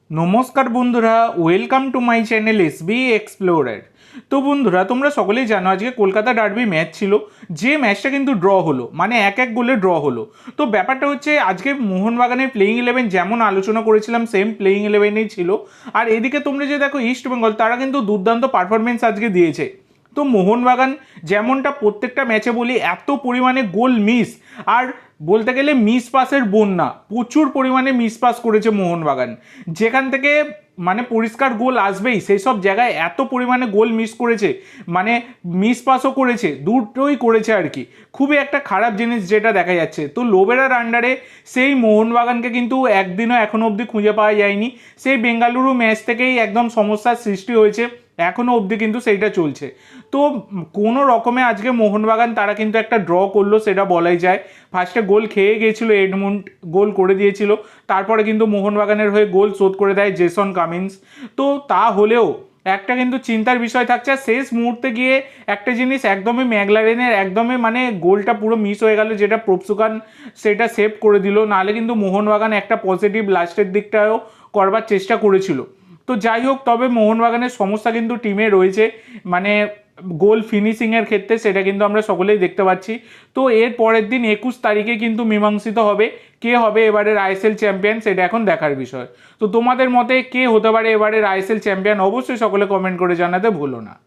নমস্কার বন্ধুরা, welcome to my channel SB explorer. তো বন্ধুরা, তোমরা সকলেই জানো আজকে কলকাতা ডার্বি ম্যাচ ছিল, যে ম্যাচটা কিন্তু ড্র হলো, মানে এক এক গোলে ড্র হলো। তো ব্যাপারটা হচ্ছে আজকে মোহনবাগানের প্লেইং ইলেভেন যেমন আলোচনা করেছিলাম সেম প্লেইং ইলেভেনেই ছিল। আর এদিকে তোমরা যে দেখো ইস্ট বেঙ্গল, তারা কিন্তু দুর্দান্ত পারফরমেন্স আজকে দিয়েছে। তো মোহনবাগান যেমনটা প্রত্যেকটা ম্যাচে বলি, এত পরিমাণে গোল মিস, আর বলতে গেলে মিস পাসের বন্যা, প্রচুর পরিমাণে মিস পাস করেছে মোহনবাগান। যেখান থেকে মানে পরিষ্কার গোল আসবেই সেই সব জায়গায় এত পরিমাণে গোল মিস করেছে, মানে মিস পাসও করেছে, দুটোই করেছে আর কি। খুবই একটা খারাপ জিনিস যেটা দেখা যাচ্ছে। তো লোবেরার আন্ডারে সেই মোহনবাগানকে কিন্তু একদিনও এখনো অবধি খুঁজে পাওয়া যায়নি। সেই বেঙ্গালুরু ম্যাচ থেকেই একদম সমস্যার সৃষ্টি হয়েছে, এখনও অবধি কিন্তু সেইটা চলছে। তো কোনো রকমে আজকে মোহনবাগান তারা কিন্তু একটা ড্র করলো, সেটা বলাই যায়। ফার্স্টে গোল খেয়ে গিয়েছিল, এডমন্ড গোল করে দিয়েছিল, তারপরে কিন্তু মোহনবাগানের হয়ে গোল শোধ করে দেয় জেসন কামিন্স। তো তা হলেও একটা কিন্তু চিন্তার বিষয় থাকছে, শেষ মুহূর্তে গিয়ে একটা জিনিস একদমই ম্যাকলারেনের একদমই মানে গোলটা পুরো মিস হয়ে গেল, যেটা প্রপসুকান সেটা সেভ করে দিল। নাহলে কিন্তু মোহনবাগান একটা পজিটিভ লাস্টের দিকটাও করবার চেষ্টা করেছিল। তো যাই হোক, তবে মোহনবাগানের সমস্যা কিন্তু টিমে রয়েছে, মানে গোল ফিনিশিংয়ের ক্ষেত্রে, সেটা কিন্তু আমরা সকলেই দেখতে পাচ্ছি। তো এর পরের দিন 21 তারিখে কিন্তু মীমাংসিত হবে কে হবে এবারের আইএসএল চ্যাম্পিয়ন, সেটা এখন দেখার বিষয়। তো তোমাদের মতে কে হতে পারে এবারের আইএসএল চ্যাম্পিয়ন, অবশ্যই সকলে কমেন্ট করে জানাতে ভুলো না।